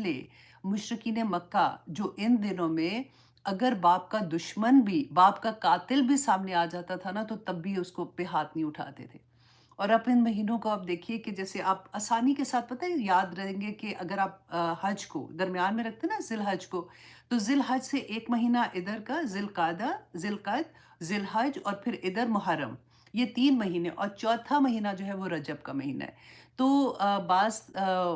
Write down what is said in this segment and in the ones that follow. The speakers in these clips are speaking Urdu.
پہلے مشرکین مکہ جو ان دنوں میں اگر باپ کا دشمن بھی، باپ کا قاتل بھی سامنے آ جاتا تھا نا، تو تب بھی اس کو پہ ہاتھ نہیں اٹھاتے تھے۔ اور اب ان مہینوں کو آپ دیکھیے کہ جیسے آپ آسانی کے ساتھ پتہ ہے یاد رہیں گے کہ اگر آپ حج کو درمیان میں رکھتے ہیں نا، ذی الحج کو، تو ذی الحج سے ایک مہینہ ادھر کا ذی القعدہ، ذی القعد، ذی الحج، اور پھر ادھر محرم، یہ 3 مہینے، اور چوتھا مہینہ جو ہے وہ رجب کا مہینہ ہے۔ تو بعض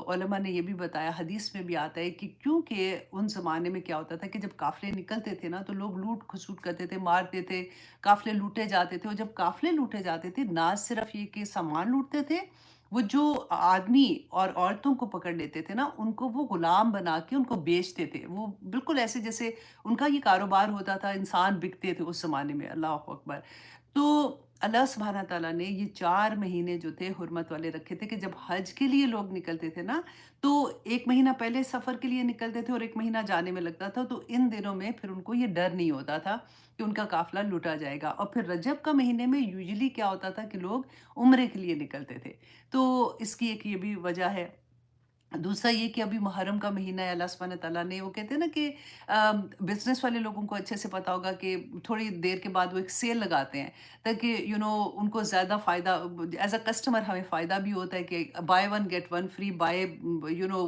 علماء نے یہ بھی بتایا، حدیث میں بھی آتا ہے کہ کیونکہ ان زمانے میں کیا ہوتا تھا کہ جب قافلے نکلتے تھے نا تو لوگ لوٹ کھسوٹ کرتے تھے، مارتے تھے، قافلے لوٹے جاتے تھے، اور جب قافلے لوٹے جاتے تھے نہ صرف یہ کہ سامان لوٹتے تھے، وہ جو آدمی اور عورتوں کو پکڑ لیتے تھے نا، ان کو وہ غلام بنا کے ان کو بیچتے تھے، وہ بالکل ایسے جیسے ان کا یہ کاروبار ہوتا تھا، انسان بکتے تھے اس زمانے میں، اللہ اکبر۔ تو اللہ سبحانہ تعالیٰ نے یہ 4 مہینے جو تھے حرمت والے رکھے تھے کہ جب حج کے لیے لوگ نکلتے تھے نا، تو ایک مہینہ پہلے سفر کے لیے نکلتے تھے اور ایک مہینہ جانے میں لگتا تھا، تو ان دنوں میں پھر ان کو یہ ڈر نہیں ہوتا تھا کہ ان کا قافلہ لوٹا جائے گا۔ اور پھر رجب کا مہینے میں یوزلی کیا ہوتا تھا کہ لوگ عمرے کے لیے نکلتے تھے، تو اس کی ایک یہ بھی وجہ ہے۔ دوسرا یہ کہ ابھی محرم کا مہینہ ہے، اللہ سبحانہ تعالیٰ نے، وہ کہتے ہیں نا کہ بزنس والے لوگوں کو اچھے سے پتا ہوگا کہ تھوڑی دیر کے بعد وہ ایک سیل لگاتے ہیں تاکہ ان کو زیادہ فائدہ، ایز اے کسٹمر ہمیں فائدہ بھی ہوتا ہے کہ buy one get one free, buy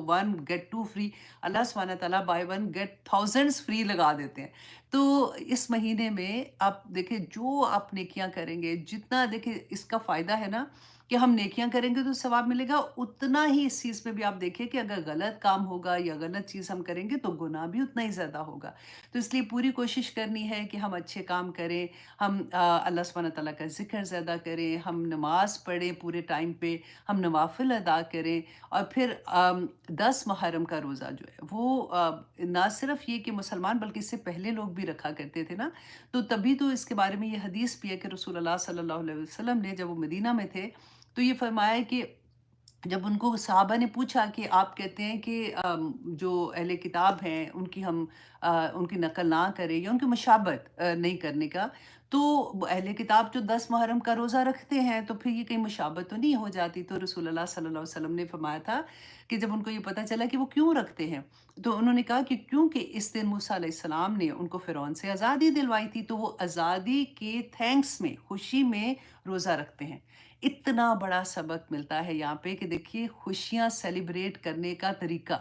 one get two free, اللہ سبحانہ تعالیٰ buy one get thousands free لگا دیتے ہیں۔ تو اس مہینے میں آپ دیکھیں جو آپ نیکیاں کریں گے، جتنا دیکھیں اس کا فائدہ ہے نا کہ ہم نیکیاں کریں گے تو ثواب ملے گا، اتنا ہی اس چیز میں بھی آپ دیکھیں کہ اگر غلط کام ہوگا یا غلط چیز ہم کریں گے تو گناہ بھی اتنا ہی زیادہ ہوگا۔ تو اس لیے پوری کوشش کرنی ہے کہ ہم اچھے کام کریں، ہم اللہ سبحانہ تعالیٰ کا ذکر زیادہ کریں، ہم نماز پڑھیں پورے ٹائم پہ، ہم نوافل ادا کریں، اور پھر 10 محرم کا روزہ جو ہے وہ نہ صرف یہ کہ مسلمان بلکہ اس سے پہلے لوگ بھی رکھا کرتے تھے نا، تو تبھی تو اس کے بارے میں یہ حدیث بھی ہے کہ رسول اللہ صلی اللہ علیہ وسلم نے جب وہ مدینہ میں تھے تو یہ فرمایا کہ جب ان کو صحابہ نے پوچھا کہ آپ کہتے ہیں کہ جو اہل کتاب ہیں ان کی نقل نہ کریں یا ان کی مشابہت نہیں کرنے کا، تو اہل کتاب جو 10 محرم کا روزہ رکھتے ہیں تو پھر یہ کہیں مشابہت تو نہیں ہو جاتی؟ تو رسول اللہ صلی اللہ علیہ وسلم نے فرمایا تھا کہ جب ان کو یہ پتہ چلا کہ وہ کیوں رکھتے ہیں، تو انہوں نے کہا کہ کیونکہ اس دن موسیٰ علیہ السلام نے ان کو فرعون سے آزادی دلوائی تھی، تو وہ آزادی کے تھینکس میں، خوشی میں روزہ رکھتے ہیں۔ اتنا بڑا سبق ملتا ہے یہاں پہ کہ دیکھیے خوشیاں سیلیبریٹ کرنے کا طریقہ،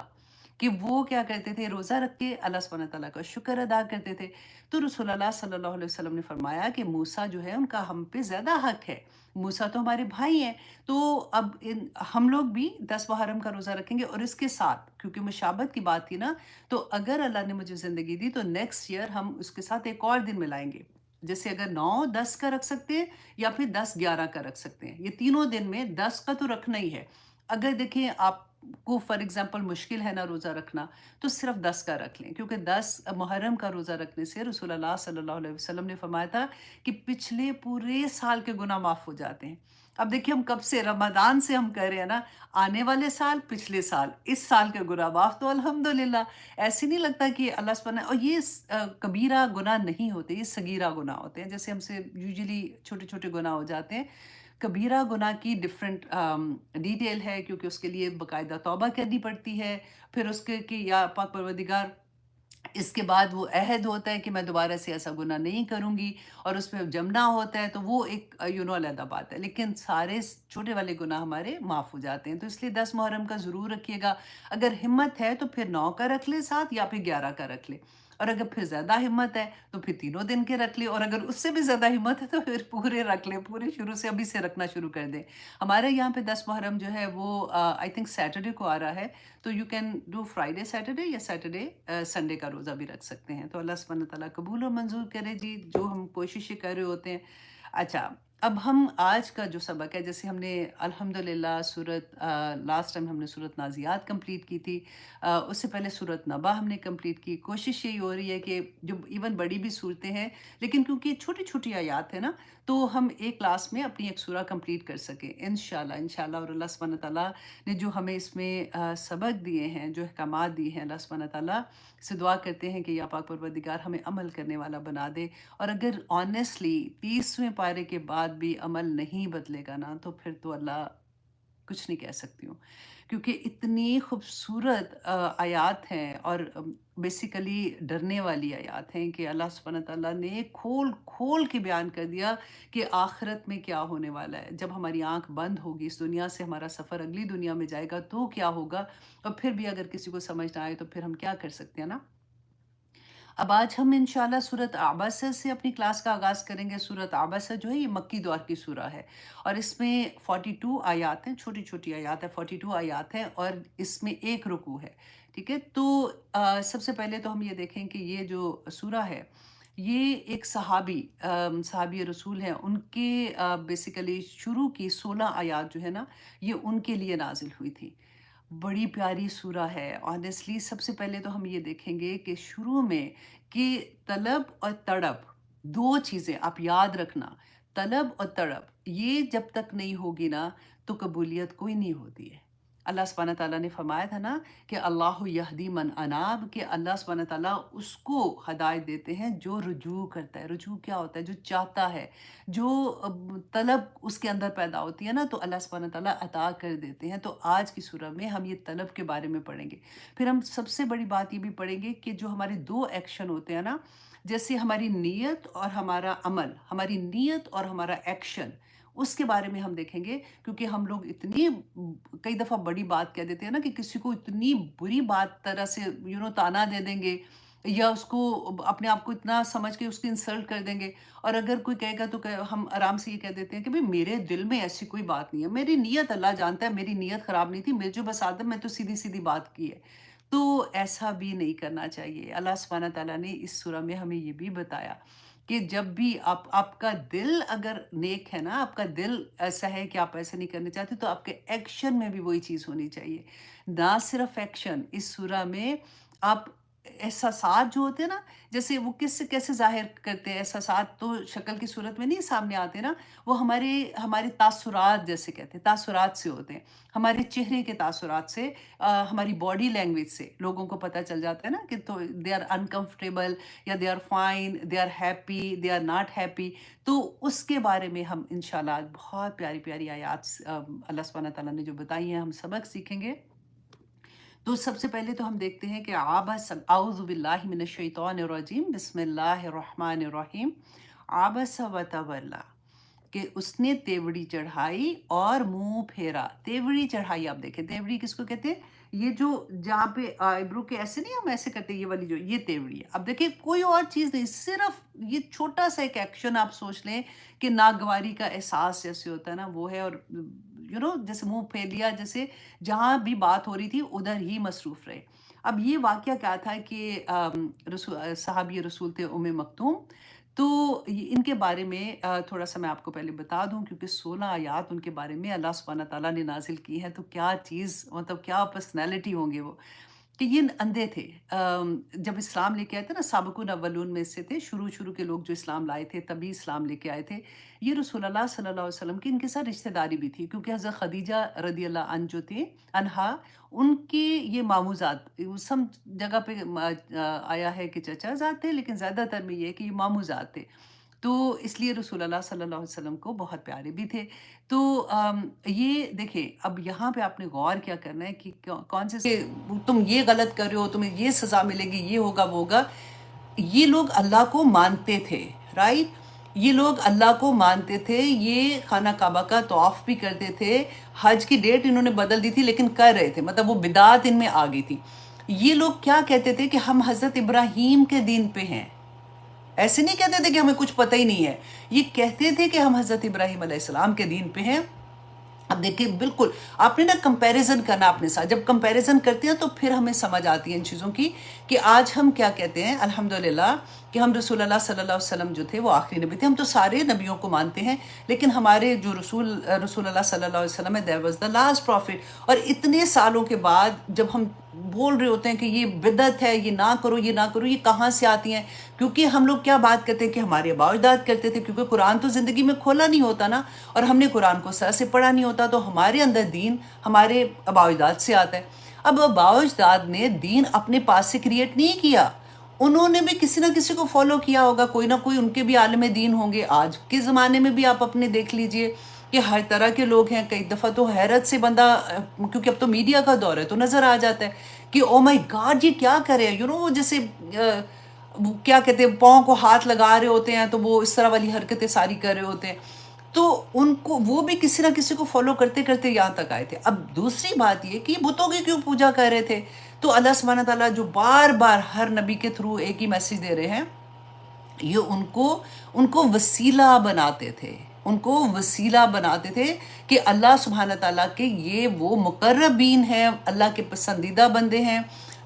کہ وہ کیا کرتے تھے، روزہ رکھ کے اللہ سبحانہ تعالیٰ کا شکر ادا کرتے تھے۔ تو رسول اللہ صلی اللہ علیہ وسلم نے فرمایا کہ موسیٰ جو ہے ان کا ہم پہ زیادہ حق ہے، موسیٰ تو ہمارے بھائی ہیں، تو اب ہم لوگ بھی 10 محرم کا روزہ رکھیں گے، اور اس کے ساتھ کیونکہ مشابہت کی بات تھی نا، تو اگر اللہ نے مجھے زندگی دی تو نیکسٹ ایئر ہم اس کے ساتھ ایک اور دن ملائیں گے، جیسے اگر 9 10 کا رکھ سکتے ہیں یا پھر 10 11 کا رکھ سکتے ہیں، یہ تینوں دن میں 10 کا تو رکھنا ہی ہے۔ اگر دیکھیں آپ کو فار ایگزامپل مشکل ہے نا روزہ رکھنا، تو صرف 10 کا رکھ لیں، کیونکہ 10 محرم کا روزہ رکھنے سے رسول اللہ صلی اللہ علیہ وسلم نے فرمایا تھا کہ پچھلے پورے سال کے گناہ معاف ہو جاتے ہیں۔ اب دیکھیے ہم کب سے رمضان سے ہم کہہ رہے ہیں نا، آنے والے سال، پچھلے سال، اس سال کے گناہ معاف، تو الحمدللہ ایسے نہیں لگتا کہ اللہ سبحانہ، اور یہ کبیرہ گناہ نہیں ہوتے، یہ صغیرہ گناہ ہوتے ہیں، جیسے ہم سے یوزلی چھوٹے چھوٹے گناہ ہو جاتے ہیں۔ کبیرہ گناہ کی ڈیفرنٹ ڈیٹیل ہے، کیونکہ اس کے لیے باقاعدہ توبہ کرنی پڑتی ہے، پھر اس کے کہ یا پاک پروردگار، اس کے بعد وہ عہد ہوتا ہے کہ میں دوبارہ سے ایسا گناہ نہیں کروں گی، اور اس پہ جمنا ہوتا ہے، تو وہ ایک علیحدہ بات ہے، لیکن سارے چھوٹے والے گناہ ہمارے معاف ہو جاتے ہیں۔ تو اس لیے 10 محرم کا ضرور رکھیے گا، اگر ہمت ہے تو پھر 9 کا رکھ لے ساتھ، یا پھر 11 کا رکھ لے، اور اگر پھر زیادہ ہمت ہے تو پھر تینوں دن کے رکھ لے، اور اگر اس سے بھی زیادہ ہمت ہے تو پھر پورے رکھ لے، پورے شروع سے ابھی سے رکھنا شروع کر دیں۔ ہمارے یہاں پہ 10 محرم جو ہے وہ آئی تھنک سیٹرڈے کو آ رہا ہے، تو you can do Friday Saturday, یا سیٹرڈے سنڈے کا روزہ بھی رکھ سکتے ہیں۔ تو اللہ سبحانہ تعالیٰ قبول و منظور کرے جی جو ہم کوششیں کر رہے ہوتے ہیں۔ اچھا، اب ہم آج کا جو سبق ہے، جیسے ہم نے الحمدللہ سورت لاسٹ ٹائم ہم نے سورت نازیات کمپلیٹ کی تھی، اس سے پہلے سورت نبا ہم نے کمپلیٹ کی۔ کوشش یہی ہو رہی ہے کہ جو ایون بڑی بھی صورتیں ہیں، لیکن کیونکہ یہ چھوٹی چھوٹی آیات ہیں نا، تو ہم ایک کلاس میں اپنی ایک سورہ کمپلیٹ کر سکیں انشاءاللہ، اور اللہ سبحانہ تعالیٰ نے جو ہمیں اس میں سبق دیے ہیں، جو احکامات دیے ہیں، اللہ سبحانہ تعالیٰ سے دعا کرتے ہیں کہ یا پاک پروردگار ہمیں عمل کرنے والا بنا دے، اور اگر آنیسٹلی 30ویں پارے کے بعد بھی عمل نہیں بدلے گا نا، تو پھر تو اللہ کچھ نہیں کہہ سکتی ہوں۔ کیونکہ اتنی خوبصورت آیات ہیں اور بیسیکلی ڈرنے والی آیات ہیں کہ اللہ سبحانہ تعالیٰ نے کھول کھول کے بیان کر دیا کہ آخرت میں کیا ہونے والا ہے، جب ہماری آنکھ بند ہوگی اس دنیا سے، ہمارا سفر اگلی دنیا میں جائے گا تو کیا ہوگا، اور پھر بھی اگر کسی کو سمجھ نہ آئے تو پھر ہم کیا کر سکتے ہیں نا۔ اب آج ہم انشاءاللہ سورۃ عبسہ سے اپنی کلاس کا آغاز کریں گے۔ سورۃ عبسہ جو ہے یہ مکی دور کی سورہ ہے اور اس میں 42 آیات ہیں، چھوٹی چھوٹی آیات ہیں، 42 آیات ہیں اور اس میں ایک رکوع ہے، ٹھیک ہے۔ تو سب سے پہلے تو ہم یہ دیکھیں کہ یہ جو سورہ ہے یہ ایک صحابی رسول ہیں، ان کے بیسیکلی شروع کی 16 آیات جو ہے نا یہ ان کے لیے نازل ہوئی تھی۔ بڑی پیاری سورہ ہے آنیسٹلی۔ سب سے پہلے تو ہم یہ دیکھیں گے کہ شروع میں کہ طلب اور تڑپ، دو چیزیں آپ یاد رکھنا، طلب اور تڑپ یہ جب تک نہیں ہوگی نا تو قبولیت کوئی نہیں ہوتی ہے۔ اللہ سبحانہ تعالیٰ نے فرمایا تھا نا کہ اللہ یہدی من اناب، کہ اللہ سبحانہ تعالیٰ اس کو ہدایت دیتے ہیں جو رجوع کرتا ہے۔ رجوع کیا ہوتا ہے؟ جو چاہتا ہے، جو طلب اس کے اندر پیدا ہوتی ہے نا تو اللہ سبحانہ تعالیٰ عطا کر دیتے ہیں۔ تو آج کی سورہ میں ہم یہ طلب کے بارے میں پڑھیں گے۔ پھر ہم سب سے بڑی بات یہ بھی پڑھیں گے کہ جو ہمارے دو ایکشن ہوتے ہیں نا، جیسے ہماری نیت اور ہمارا عمل، ہماری نیت اور ہمارا ایکشن، اس کے بارے میں ہم دیکھیں گے، کیونکہ ہم لوگ اتنی کئی دفعہ بڑی بات کہہ دیتے ہیں نا کہ کسی کو اتنی بری بات طرح سے تانا دے دیں گے یا اس کو اپنے آپ کو اتنا سمجھ کے اس کی انسلٹ کر دیں گے، اور اگر کوئی کہے گا تو ہم آرام سے یہ کہہ دیتے ہیں کہ بھئی میرے دل میں ایسی کوئی بات نہیں ہے، میری نیت اللہ جانتا ہے، میری نیت خراب نہیں تھی، میں جو بس آدم میں تو سیدھی سیدھی بات کی ہے۔ تو ایسا بھی نہیں کرنا چاہیے۔ اللہ سبحانہ تعالیٰ نے اس سورہ میں ہمیں یہ بھی بتایا کہ جب بھی آپ کا دل اگر نیک ہے نا، آپ کا دل ایسا ہے کہ آپ ایسا نہیں کرنے چاہتے، تو آپ کے ایکشن میں بھی وہی چیز ہونی چاہیے۔ نہ صرف ایکشن، اس سورہ میں آپ احساسات جو ہوتے ہیں نا، جیسے وہ کیسے ظاہر کرتے ہیں، احساسات تو شکل کی صورت میں نہیں سامنے آتے نا، وہ ہمارے تاثرات جیسے کہتے ہیں، تاثرات سے ہوتے ہیں، ہمارے چہرے کے تاثرات سے، ہماری باڈی لینگویج سے لوگوں کو پتہ چل جاتا ہے نا کہ تو دے آر انکمفرٹیبل یا they are fine, they are happy, they are not happy. تو اس کے بارے میں ہم انشاءاللہ بہت پیاری پیاری آیات اللہ سبحانہ تعالیٰ نے جو بتائی ہیں ہم سبق سیکھیں گے۔ تو سب سے پہلے تو ہم دیکھتے ہیں کہ اعوذ باللہ من الشیطان الرجیم، بسم اللہ الرحمن الرحیم۔ عبس وتولا، کہ اس نے تیوڑی چڑھائی اور منہ پھیرا۔ تیوڑی چڑھائی، آپ دیکھیں تیوڑی کس کو کہتے ہیں؟ یہ جو جہاں پہ آئیبرو کے ایسے نہیں ہم ایسے کرتے، یہ والی جو یہ تیوڑی ہے۔ اب دیکھیں کوئی اور چیز نہیں، صرف یہ چھوٹا سا ایک ایکشن آپ سوچ لیں کہ ناگواری کا احساس جیسے ہوتا ہے نا وہ ہے، اور جیسے منہ پھیر لیا، جیسے جہاں بھی بات ہو رہی تھی ادھر ہی مصروف رہے۔ اب یہ واقعہ کیا تھا کہ صحابی رسول تھے ام مکتوم، تو ان کے بارے میں تھوڑا سا میں آپ کو پہلے بتا دوں، کیونکہ 16 آیات ان کے بارے میں اللہ سبحانہ تعالیٰ نے نازل کی ہیں، تو کیا چیز، مطلب کیا پرسنالٹی ہوں گے وہ، کہ یہ اندھے تھے۔ جب اسلام لے کے آئے تھے نا، سابقون اولون میں سے تھے، شروع کے لوگ جو اسلام لائے تھے تبھی اسلام لے کے آئے تھے۔ یہ رسول اللہ صلی اللہ علیہ وسلم کی ان کے ساتھ رشتہ داری بھی تھی، کیونکہ حضرت خدیجہ رضی اللہ عنہ جو تھے انہا، ان کے یہ ماموزاد، سم جگہ پہ آیا ہے کہ چچا زاد تھے، لیکن زیادہ تر میں یہ ہے کہ یہ ماموزاد تھے، تو اس لیے رسول اللہ صلی اللہ علیہ وسلم کو بہت پیارے بھی تھے۔ تو یہ دیکھیں، اب یہاں پہ آپ نے غور کیا کرنا ہے کہ کون سے تم یہ غلط کر رہے ہو، تمہیں یہ سزا ملے گی، یہ ہوگا وہ ہوگا۔ یہ لوگ اللہ کو مانتے تھے، رائٹ؟ یہ لوگ اللہ کو مانتے تھے، یہ خانہ کعبہ کا طواف بھی کرتے تھے، حج کی ڈیٹ انہوں نے بدل دی تھی لیکن کر رہے تھے، مطلب وہ بدعت ان میں آ گئی تھی۔ یہ لوگ کیا کہتے تھے کہ ہم حضرت ابراہیم کے دین پہ ہیں، ایسے نہیں کہتے تھے کہ ہمیں کچھ پتہ ہی نہیں ہے، یہ کہتے تھے کہ ہم حضرت ابراہیم علیہ السلام کے دین پہ ہیں۔ اب دیکھیں، بالکل آپ نے نا کمپیریزن کرنا اپنے ساتھ، جب کمپیریزن کرتے ہیں تو پھر ہمیں سمجھ آتی ہے ان چیزوں کی کہ آج ہم کیا کہتے ہیں الحمدللہ کہ ہم رسول اللہ صلی اللہ علیہ وسلم جو تھے وہ آخری نبی تھے۔ ہم تو سارے نبیوں کو مانتے ہیں، لیکن ہمارے جو رسول اللہ صلی اللہ علیہ وسلم ہے، that was the last prophet۔ اور اتنے سالوں کے بعد جب ہم بول رہے ہوتے ہیں کہ یہ بدعت ہے، یہ نہ کرو، یہ نہ کرو، یہ کہاں سے آتی ہیں؟ کیونکہ ہم لوگ کیا بات کرتے ہیں کہ ہمارے آباء و اجداد کرتے تھے، کیونکہ قرآن تو زندگی میں کھولا نہیں ہوتا نا، اور ہم نے قرآن کو سر سے پڑھا نہیں ہوتا، تو ہمارے اندر دین ہمارے آباء و اجداد سے آتا ہے۔ اب آباء و اجداد نے دین اپنے پاس سے کریٹ نہیں کیا، انہوں نے بھی کسی نہ کسی کو فالو کیا ہوگا، کوئی نہ کوئی ان کے بھی عالم دین ہوں گے۔ آج کے زمانے میں بھی آپ اپنے دیکھ لیجئے کہ ہر طرح کے لوگ ہیں. کئی دفعہ تو حیرت سے بندہ کیونکہ اب تو میڈیا کا دور ہے تو نظر آ جاتا ہے کہ او مائی گاڈ یہ کیا کرے, وہ جیسے وہ کیا کہتے ہیں پاؤں کو ہاتھ لگا رہے ہوتے ہیں تو وہ اس طرح والی حرکتیں ساری کر رہے ہوتے ہیں. تو ان کو وہ بھی کسی نہ کسی کو فالو کرتے کرتے یہاں تک آئے تھے. اب دوسری بات یہ کہ بتوں کی کیوں پوجا کر رہے تھے, تو اللہ سبحانہ تعالیٰ جو بار بار ہر نبی کے تھرو ایک ہی میسج دے رہے ہیں, یہ ان کو وسیلہ بناتے تھے, ان کو وسیلہ بناتے تھے کہ اللہ سبحانہ تعالیٰ کے یہ وہ مقربین ہیں, اللہ کے پسندیدہ بندے ہیں.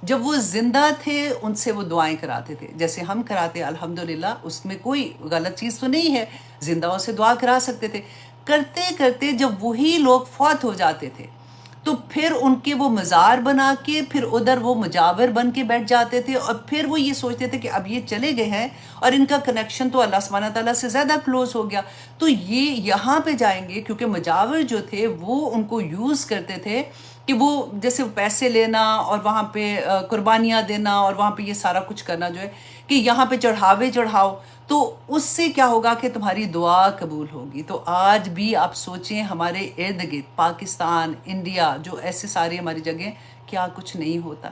جب وہ زندہ تھے ان سے وہ دعائیں کراتے تھے جیسے ہم کراتے, الحمدللہ اس میں کوئی غلط چیز تو نہیں ہے, زندہوں سے دعا کرا سکتے تھے. کرتے کرتے جب وہی لوگ فوت ہو جاتے تھے تو پھر ان کے وہ مزار بنا کے پھر ادھر وہ مجاور بن کے بیٹھ جاتے تھے, اور پھر وہ یہ سوچتے تھے کہ اب یہ چلے گئے ہیں اور ان کا کنیکشن تو اللہ سبحانہ تعالیٰ سے زیادہ کلوز ہو گیا, تو یہ یہاں پہ جائیں گے. کیونکہ مجاور جو تھے وہ ان کو یوز کرتے تھے کہ وہ جیسے پیسے لینا اور وہاں پہ قربانیاں دینا اور وہاں پہ یہ سارا کچھ کرنا جو ہے کہ یہاں پہ چڑھاوے چڑھاؤ, تو اس سے کیا ہوگا کہ تمہاری دعا قبول ہوگی. تو آج بھی آپ سوچیں ہمارے ارد گرد پاکستان, انڈیا, جو ایسے ساری ہماری جگہیں, کیا کچھ نہیں ہوتا.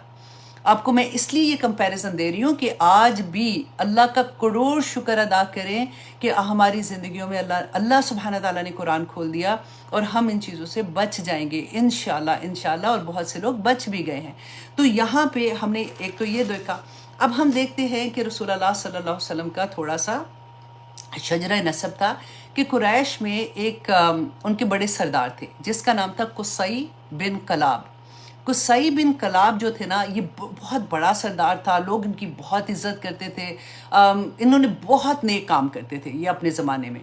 آپ کو میں اس لیے یہ کمپیریزن دے رہی ہوں کہ آج بھی اللہ کا کروڑ شکر ادا کریں کہ ہماری زندگیوں میں اللہ سبحانہ تعالیٰ نے قرآن کھول دیا اور ہم ان چیزوں سے بچ جائیں گے انشاءاللہ, اور بہت سے لوگ بچ بھی گئے ہیں. تو یہاں پہ ہم نے ایک تو یہ دیکھا. اب ہم دیکھتے ہیں کہ رسول اللہ صلی اللہ علیہ وسلم کا تھوڑا سا شجرہ نسب تھا کہ قریش میں ایک ان کے بڑے سردار تھے جس کا نام تھا قصی بن کلاب. قصی بن کلاب جو تھے نا, یہ بہت بڑا سردار تھا, لوگ ان کی بہت عزت کرتے تھے, انہوں نے بہت نیک کام کرتے تھے یہ اپنے زمانے میں.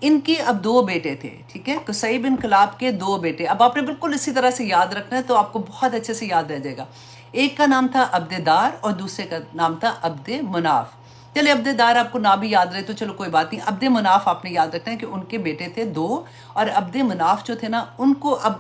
ان کے اب 2 بیٹے تھے, ٹھیک ہے, قصی بن کلاب کے 2 بیٹے. اب آپ نے بالکل اسی طرح سے یاد رکھنا ہے تو آپ کو بہت اچھے سے یاد رہ جائے گا. ایک کا نام تھا عبد دار اور دوسرے کا نام تھا عبد مناف. چلے عبد دار آپ کو نہ بھی یاد رہے تو چلو کوئی بات نہیں, عبد مناف آپ نے یاد رکھنا ہے کہ ان کے بیٹے تھے 2, اور عبد مناف جو تھے نا ان کو اب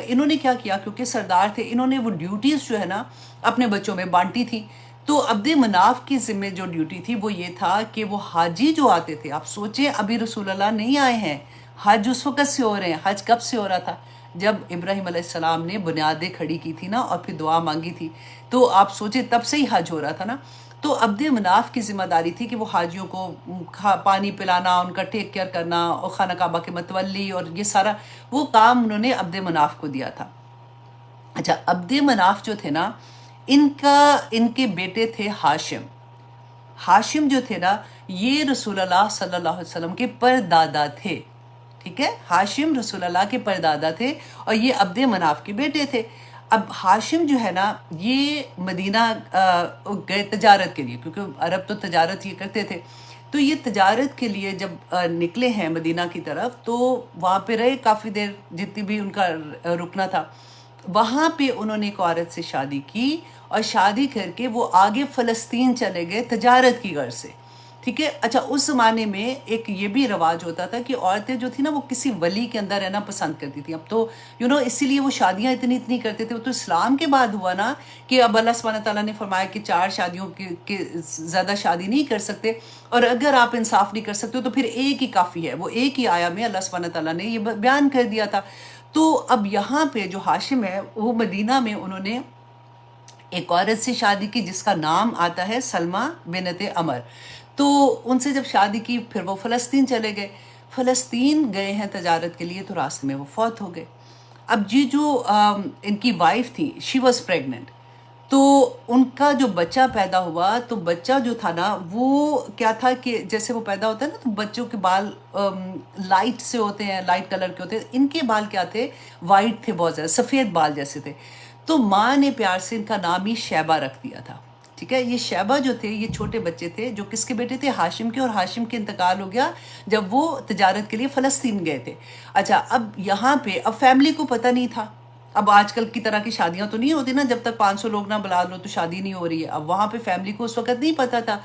انہوں نے کیا کیا, کیونکہ سردار تھے, انہوں نے وہ ڈیوٹیز جو ہے نا اپنے بچوں میں بانٹی تھی. تو عبد مناف کی ذمہ جو ڈیوٹی تھی وہ یہ تھا کہ وہ حاجی جو آتے تھے, آپ سوچیں ابھی رسول اللہ نہیں آئے ہیں, حج اس وقت سے ہو رہے ہیں. حج کب سے ہو رہا تھا, جب ابراہیم علیہ السلام نے بنیادیں کھڑی کی تھی نا اور پھر دعا مانگی تھی, تو آپ سوچیں تب سے ہی حج ہو رہا تھا نا. تو عبد مناف کی ذمہ داری تھی کہ وہ حاجیوں کو پانی پلانا, ان کا ٹیک کیئر کرنا, اور خانہ کعبہ کے متولی, اور یہ سارا وہ کام انہوں نے عبد مناف کو دیا تھا. اچھا, عبد مناف جو تھے نا ان کے بیٹے تھے ہاشم. ہاشم جو تھے نا یہ رسول اللہ صلی اللہ علیہ وسلم کے پردادا تھے, ٹھیک ہے, ہاشم رسول اللہ کے پردادا تھے اور یہ عبد مناف کے بیٹے تھے. اب ہاشم جو ہے نا یہ مدینہ گئے تجارت کے لیے, کیونکہ عرب تو تجارت یہ کرتے تھے, تو یہ تجارت کے لیے جب نکلے ہیں مدینہ کی طرف تو وہاں پہ رہے کافی دیر, جتنی بھی ان کا رکنا تھا. وہاں پہ انہوں نے ایک عورت سے شادی کی اور شادی کر کے وہ آگے فلسطین چلے گئے تجارت کی غرض سے, ٹھیک ہے. اچھا, اس زمانے میں ایک یہ بھی رواج ہوتا تھا کہ عورتیں جو تھیں نا وہ کسی ولی کے اندر رہنا پسند کرتی تھیں. اب تو اسی لیے وہ شادیاں اتنی کرتے تھے. وہ تو اسلام کے بعد ہوا نا کہ اب اللہ سبحانہ تعالیٰ نے فرمایا کہ 4 شادیوں کے زیادہ شادی نہیں کر سکتے, اور اگر آپ انصاف نہیں کر سکتے تو پھر ایک ہی کافی ہے. وہ ایک ہی آیا میں اللہ سبحانہ تعالیٰ نے یہ بیان کر دیا تھا. تو اب یہاں پہ جو ہاشم ہے وہ مدینہ میں انہوں نے ایک عورت سے شادی کی جس کا نام آتا ہے سلمہ بنت عمر. تو ان سے جب شادی کی پھر وہ فلسطین چلے گئے. فلسطین گئے ہیں تجارت کے لیے تو راستے میں وہ فوت ہو گئے. اب جو ان کی وائف تھی شی واز پریگننٹ, تو ان کا جو بچہ پیدا ہوا تو بچہ جو تھا نا وہ کیا تھا کہ جیسے وہ پیدا ہوتا ہے نا تو بچوں کے بال لائٹ سے ہوتے ہیں, لائٹ کلر کے ہوتے ہیں. ان کے بال کیا تھے, وائٹ تھے, بہت زیادہ سفید بال جیسے تھے. تو ماں نے پیار سے ان کا نام ہی شیبہ رکھ دیا تھا, ٹھیک ہے. یہ شیبہ جو تھے یہ چھوٹے بچے تھے جو کس کے بیٹے تھے, ہاشم کے, اور ہاشم کے انتقال ہو گیا جب وہ تجارت کے لیے فلسطین گئے تھے. اچھا, اب یہاں پہ اب فیملی کو پتہ نہیں تھا. اب آج کل کی طرح کی شادیاں تو نہیں ہوتی نا, جب تک 500 لوگ نہ بلا لو تو شادی نہیں ہو رہی ہے. اب وہاں پہ فیملی کو اس وقت نہیں پتہ تھا.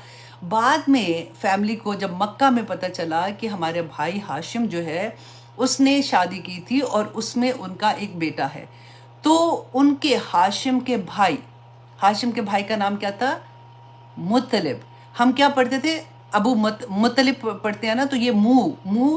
بعد میں فیملی کو جب مکہ میں پتہ چلا کہ ہمارے بھائی ہاشم جو ہے اس نے شادی کی تھی اور اس میں ان کا ایک بیٹا ہے, تو ان کے ہاشم کے بھائی کا نام کیا تھا, مطلب. ہم کیا پڑھتے تھے, ابو مطلب پڑھتے ہیں نا, تو یہ منہ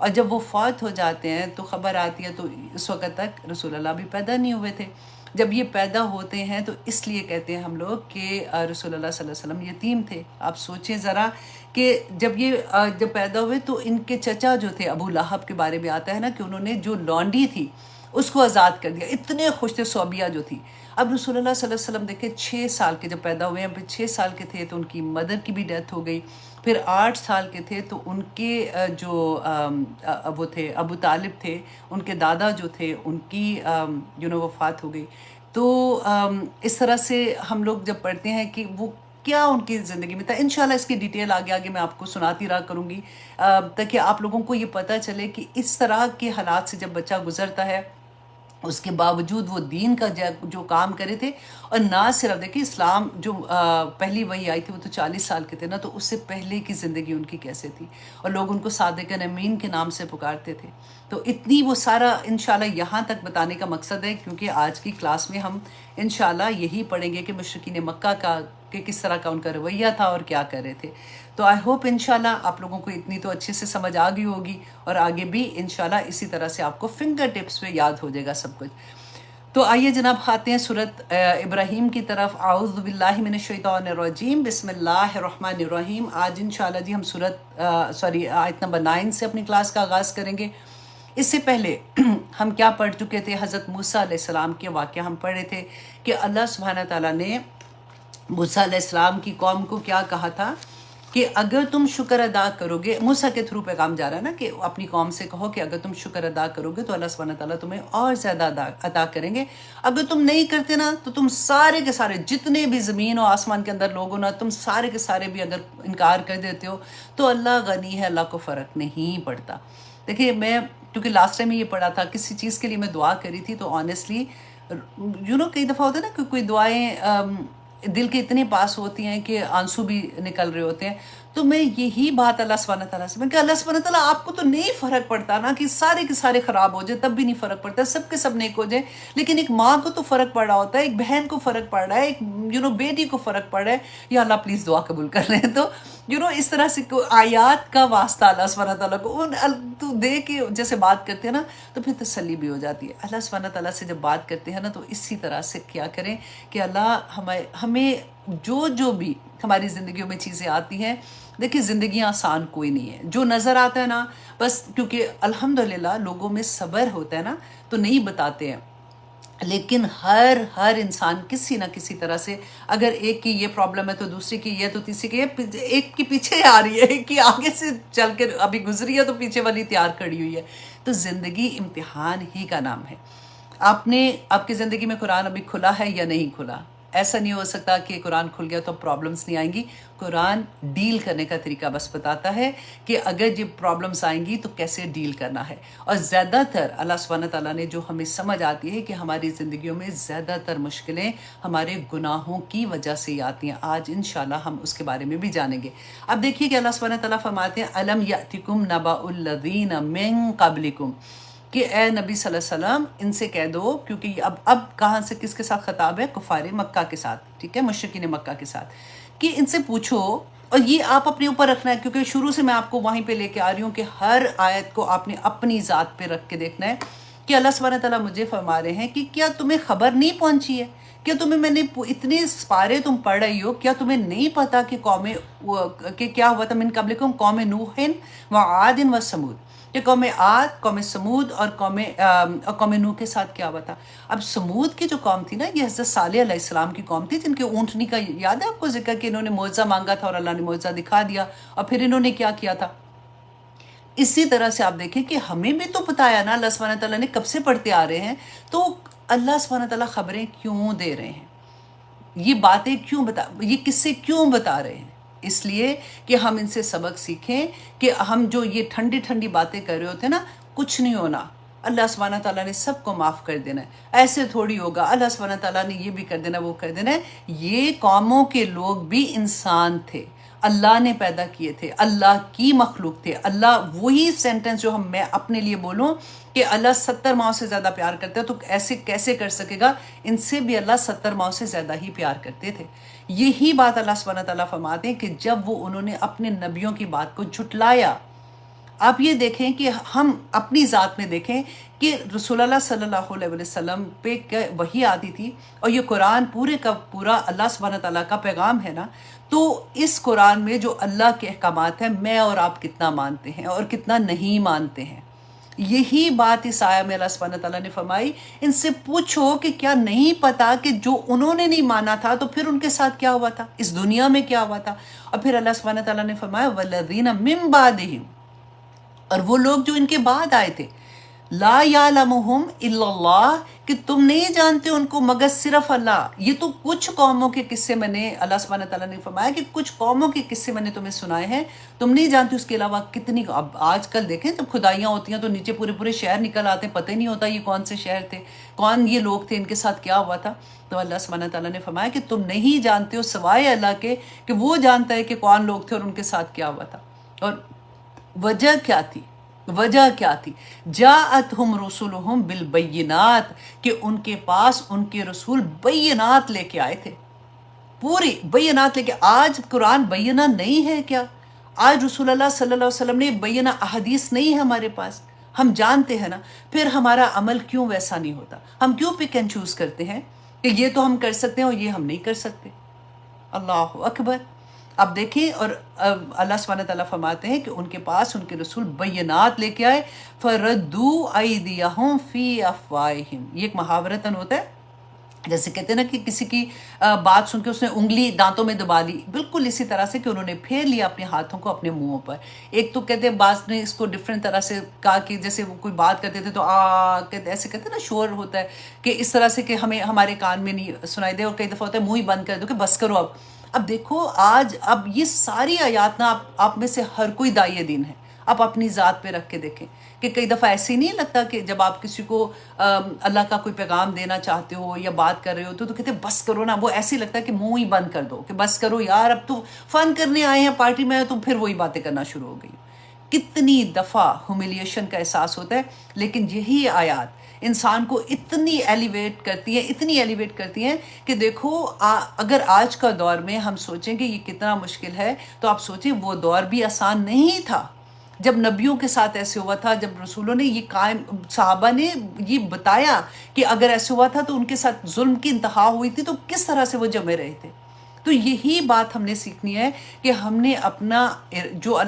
اور جب وہ فوت ہو جاتے ہیں تو خبر آتی ہے تو اس وقت تک رسول اللہ بھی پیدا نہیں ہوئے تھے. جب یہ پیدا ہوتے ہیں تو اس لیے کہتے ہیں ہم لوگ کہ رسول اللہ صلی اللہ علیہ وسلم یتیم تھے. آپ سوچیں ذرا کہ جب پیدا ہوئے تو ان کے چچا جو تھے ابو لہب کے بارے میں آتا ہے نا کہ انہوں نے جو لونڈی تھی اس کو آزاد کر دیا. اتنے خوش تھے صوبیہ جو تھی. اب رسول اللہ صلی اللہ علیہ وسلم دیکھیں 6 سال کے جب پیدا ہوئے ہیں، پھر 6 سال کے تھے تو ان کی مدر کی بھی ڈیتھ ہو گئی. پھر 8 سال کے تھے تو ان کے جو وہ تھے ابو طالب تھے، ان کے دادا جو تھے ان کی وفات ہو گئی. تو اس طرح سے ہم لوگ جب پڑھتے ہیں کہ وہ کیا ان کی زندگی میں تھا. انشاءاللہ اس کی ڈیٹیل آگے آگے میں آپ کو سناتی رہا کروں گی تاکہ آپ لوگوں کو یہ پتہ چلے کہ اس طرح کے حالات سے جب بچہ گزرتا ہے اس کے باوجود وہ دین کا جو کام کرے تھے. اور نہ صرف دیکھیں اسلام جو پہلی وحی آئی تھی وہ تو 40 سال کے تھے نا، تو اس سے پہلے کی زندگی ان کی کیسے تھی، اور لوگ ان کو صادق امین کے نام سے پکارتے تھے. تو اتنی وہ سارا انشاءاللہ یہاں تک بتانے کا مقصد ہے کیونکہ آج کی کلاس میں ہم انشاءاللہ یہی پڑھیں گے کہ مشرکین مکہ کا کہ کس طرح کا ان کا رویہ تھا اور کیا کر رہے تھے. تو آئی ہوپ انشاءاللہ آپ لوگوں کو اتنی تو اچھے سے سمجھ آ گئی ہوگی، اور آگے بھی انشاءاللہ اسی طرح سے آپ کو فنگر ٹپس پہ یاد ہو جائے گا سب کچھ. تو آئیے جناب آتے ہیں سورۃ ابراہیم کی طرف. اعوذ باللہ من الشیطان الرجیم، بسم اللہ الرحمن الرحیم. آج انشاءاللہ جی ہم آیت نمبر 9 سے اپنی کلاس کا آغاز کریں گے. اس سے پہلے ہم کیا پڑھ چکے تھے؟ حضرت موسیٰ علیہ السلام کے واقعہ ہم پڑھے تھے کہ اللہ سبحانہ تعالیٰ نے موسیٰ علیہ السلام کی قوم کو کیا کہا تھا کہ اگر تم شکر ادا کرو گے. موسیٰ کے تھرو پیغام جا رہا ہے نا کہ اپنی قوم سے کہو کہ اگر تم شکر ادا کرو گے تو اللہ سبحانہ تعالیٰ تمہیں اور زیادہ عطا کریں گے. اگر تم نہیں کرتے نا تو تم سارے کے سارے جتنے بھی زمین و آسمان کے اندر لوگ ہو نا، تم سارے کے سارے بھی اگر انکار کر دیتے ہو تو اللہ غنی ہے، اللہ کو فرق نہیں پڑتا. دیکھیے میں کیونکہ لاسٹ ٹائم یہ پڑھا تھا کسی چیز کے لیے میں دعا کری تھی، تو آنیسٹلی کئی دفعہ ہوتا ہے نا کہ کوئی دعائیں دل کے اتنے پاس ہوتی ہیں کہ آنسو بھی نکل رہے ہوتے ہیں. تو میں یہی بات اللہ سبحانہ تعالیٰ سے کہ اللہ سبحانہ تعالیٰ آپ کو تو نہیں فرق پڑتا نا کہ سارے کے سارے خراب ہو جائے، تب بھی نہیں فرق پڑتا، سب کے سب نیک ہو جائے، لیکن ایک ماں کو تو فرق پڑ رہا ہوتا ہے، ایک بہن کو فرق پڑ رہا ہے، ایک بیٹی کو فرق پڑ رہا ہے. یا اللہ پلیز دعا قبول کر لیں. تو اس طرح سے آیات کا واسطہ اللہ سبحانہ تعالیٰ کو تو دے کے جیسے بات کرتے ہیں نا تو پھر تسلی بھی ہو جاتی ہے. اللہ سبحانہ تعالیٰ سے جب بات کرتے ہیں نا تو اسی طرح سے کیا کریں کہ اللہ ہمیں جو بھی ہماری زندگیوں میں چیزیں آتی ہیں. دیکھیں زندگیاں آسان کوئی نہیں ہے، جو نظر آتا ہے نا بس کیونکہ الحمدللہ لوگوں میں صبر ہوتا ہے نا تو نہیں بتاتے ہیں، لیکن ہر انسان کسی نہ کسی طرح سے اگر ایک کی یہ پرابلم ہے تو دوسری کی یہ، تو تیسری کی یہ، ایک کی پیچھے آ رہی ہے، ایک کی آگے سے چل کے ابھی گزری ہے تو پیچھے والی تیار کھڑی ہوئی ہے. تو زندگی امتحان ہی کا نام ہے. آپ کی زندگی میں قرآن ابھی کھلا ہے یا نہیں کھلا؟ ایسا نہیں ہو سکتا کہ قرآن کھل گیا تو پرابلمس نہیں آئیں گی. قرآن ڈیل کرنے کا طریقہ بس بتاتا ہے کہ اگر یہ پرابلمس آئیں گی تو کیسے ڈیل کرنا ہے. اور زیادہ تر اللہ سبحانہ تعالیٰ نے جو ہمیں سمجھ آتی ہے کہ ہماری زندگیوں میں زیادہ تر مشکلیں ہمارے گناہوں کی وجہ سے ہی آتی ہیں. آج انشاءاللہ ہم اس کے بارے میں بھی جانیں گے. اب دیکھیے کہ اللہ سبحانہ تعالیٰ فرماتے ہیں الم یأتکم نبأ الذین من قبلکم، کہ اے نبی صلی اللہ علیہ وسلم ان سے کہہ دو، کیونکہ اب کہاں سے کس کے ساتھ خطاب ہے؟ کفار مکہ کے ساتھ، ٹھیک ہے، مشرکین مکہ کے ساتھ، کہ ان سے پوچھو. اور یہ آپ اپنے اوپر رکھنا ہے کیونکہ شروع سے میں آپ کو وہیں پہ لے کے آ رہی ہوں کہ ہر آیت کو آپ نے اپنی ذات پہ رکھ کے دیکھنا ہے کہ اللہ سبحانہ تعالیٰ مجھے فرما رہے ہیں کہ کیا تمہیں خبر نہیں پہنچی ہے؟ کیا میں نے اتنے سپارے تم پڑھ رہی ہو، کیا تمہیں نہیں پتا کہ کیا ہوا تھا من قبلکم قوم نوح و عاد و ثمود، کہ قوم عاد، قوم سمود اور قوم نوح کے ساتھ کیا ہوا تھا؟ اب سمود کی جو قوم تھی نا یہ حضرت صالح علیہ السلام کی قوم تھی، جن کے اونٹنی کا یاد ہے آپ کو ذکر کہ انہوں نے معجزہ مانگا تھا اور اللہ نے معجزہ دکھا دیا، اور پھر انہوں نے کیا کیا تھا. اسی طرح سے آپ دیکھیں کہ ہمیں بھی تو بتایا نا اللہ سبحانہ تعالیٰ نے، کب سے پڑھتے آ رہے ہیں. تو اللہ سبحانہ تعالیٰ خبریں کیوں دے رہے ہیں؟ یہ باتیں یہ قصے کیوں بتا رہے ہیں؟ اس لیے کہ ہم ان سے سبق سیکھیں کہ ہم جو یہ ٹھنڈی باتیں کر رہے ہوتے ہیں نا، کچھ نہیں ہونا، اللہ سبحانہ تعالیٰ نے سب کو معاف کر دینا ہے. ایسے تھوڑی ہوگا اللہ سبحانہ تعالیٰ نے یہ بھی کر دینا وہ کر دینا ہے. یہ قوموں کے لوگ بھی انسان تھے، اللہ نے پیدا کیے تھے، اللہ کی مخلوق تھے. اللہ وہی سینٹنس جو میں اپنے لیے بولوں کہ اللہ 70 ماؤں سے زیادہ پیار کرتا ہے تو ایسے کیسے کر سکے گا؟ ان سے بھی اللہ 70 ماؤں سے زیادہ ہی پیار کرتے تھے. یہی بات اللہ سبحانہ تعالیٰ فرماتے ہیں کہ جب انہوں نے اپنے نبیوں کی بات کو جھٹلایا، آپ یہ دیکھیں کہ ہم اپنی ذات میں دیکھیں کہ رسول اللہ صلی اللہ علیہ وسلم پہ وحی آتی تھی، اور یہ قرآن پورے کا پورا اللہ سبحانہ تعالیٰ کا پیغام ہے نا، تو اس قرآن میں جو اللہ کے احکامات ہیں میں اور آپ کتنا مانتے ہیں اور کتنا نہیں مانتے ہیں. یہی بات اس آیہ میں اللہ سبحانہ تعالیٰ نے فرمائی، ان سے پوچھو کہ کیا نہیں پتا کہ جو انہوں نے نہیں مانا تھا تو پھر ان کے ساتھ کیا ہوا تھا، اس دنیا میں کیا ہوا تھا. اور پھر اللہ سبحانہ تعالیٰ نے فرمایا وَالَّذِينَ مِن بَعْدِهِمْ، اور وہ لوگ جو ان کے بعد آئے تھے، لا یعلمہم الا اللہ، کہ تم نہیں جانتے ان کو مگر صرف اللہ. یہ تو کچھ قوموں کے قصے میں نے، اللہ سبحانہ تعالیٰ نے فرمایا کہ کچھ قوموں کے قصے میں نے تمہیں سنائے ہیں، تم نہیں جانتے اس کے علاوہ کتنی. اب آج کل دیکھیں جب کھدائیاں ہوتی ہیں تو نیچے پورے پورے شہر نکل آتے ہیں، پتہ ہی نہیں ہوتا یہ کون سے شہر تھے، کون یہ لوگ تھے، ان کے ساتھ کیا ہوا تھا. تو اللہ سبحانہ تعالیٰ نے فرمایا کہ تم نہیں جانتے ہو سوائے اللہ کے، کہ وہ جانتا ہے کہ کون لوگ تھے اور ان کے ساتھ کیا ہوا تھا. اور وجہ کیا تھی؟ وجہ کیا تھی؟ جاءتہم رسولہم بالبینات، کہ ان کے پاس ان کے رسول بینات لے کے آئے تھے، پوری بینات لے کے. آج قرآن بینہ نہیں ہے کیا؟ آج رسول اللہ صلی اللہ علیہ وسلم نے بینہ احادیث نہیں ہے ہمارے پاس، ہم جانتے ہیں نا. پھر ہمارا عمل کیوں ویسا نہیں ہوتا؟ ہم کیوں پک اینڈ چوز کرتے ہیں کہ یہ تو ہم کر سکتے ہیں اور یہ ہم نہیں کر سکتے؟ اللہ اکبر. اب دیکھیں، اور اللہ سبحانہ تعالیٰ فرماتے ہیں کہ ان کے پاس ان کے رسول بینات لے کے آئے. فَرَدُّوا أَيْدِيَهُمْ فِي أَفْوَاهِهِمْ، یہ ایک محاورتاً ہوتا ہے، جیسے کہتے ہیں نا کہ کسی کی بات سن کے اس نے انگلی دانتوں میں دبا لی، بالکل اسی طرح سے کہ انہوں نے پھیر لیا اپنے ہاتھوں کو اپنے منہوں پر. ایک تو کہتے ہیں بعض نے اس کو ڈیفرنٹ طرح سے کہا کہ جیسے وہ کوئی بات کرتے تھے تو ایسے کہتے ہیں نا شور ہوتا ہے کہ اس طرح سے کہ ہمیں ہمارے کان میں نہیں سنائی دے، اور کئی دفعہ ہوتا ہے منہ ہی بند کر دو کہ بس کرو اب. اب دیکھو اب یہ ساری آیات نا آپ میں سے ہر کوئی داعی دین ہے. آپ اپنی ذات پہ رکھ کے دیکھیں کہ کئی دفعہ ایسے ہی نہیں لگتا کہ جب آپ کسی کو اللہ کا کوئی پیغام دینا چاہتے ہو یا بات کر رہے ہو تو کہتے ہیں بس کرو نا. وہ ایسے ہی لگتا ہے کہ منہ ہی بند کر دو کہ بس کرو یار، اب تو فن کرنے آئے ہیں، پارٹی میں آئے تو پھر وہی باتیں کرنا شروع ہو گئی. کتنی دفعہ ہیوملیشن کا احساس ہوتا ہے. لیکن یہی آیات انسان کو اتنی ایلیویٹ کرتی ہیں کہ دیکھو اگر آج کا دور میں ہم سوچیں کہ یہ کتنا مشکل ہے، تو آپ سوچیں وہ دور بھی آسان نہیں تھا جب نبیوں کے ساتھ ایسے ہوا تھا، جب رسولوں نے یہ صحابہ نے یہ بتایا کہ اگر ایسے ہوا تھا تو ان کے ساتھ ظلم کی انتہا ہوئی تھی تو کس طرح سے وہ جمے رہے تھے. تو یہی بات ہم نے سیکھنی ہے کہ ہم نے اپنا جو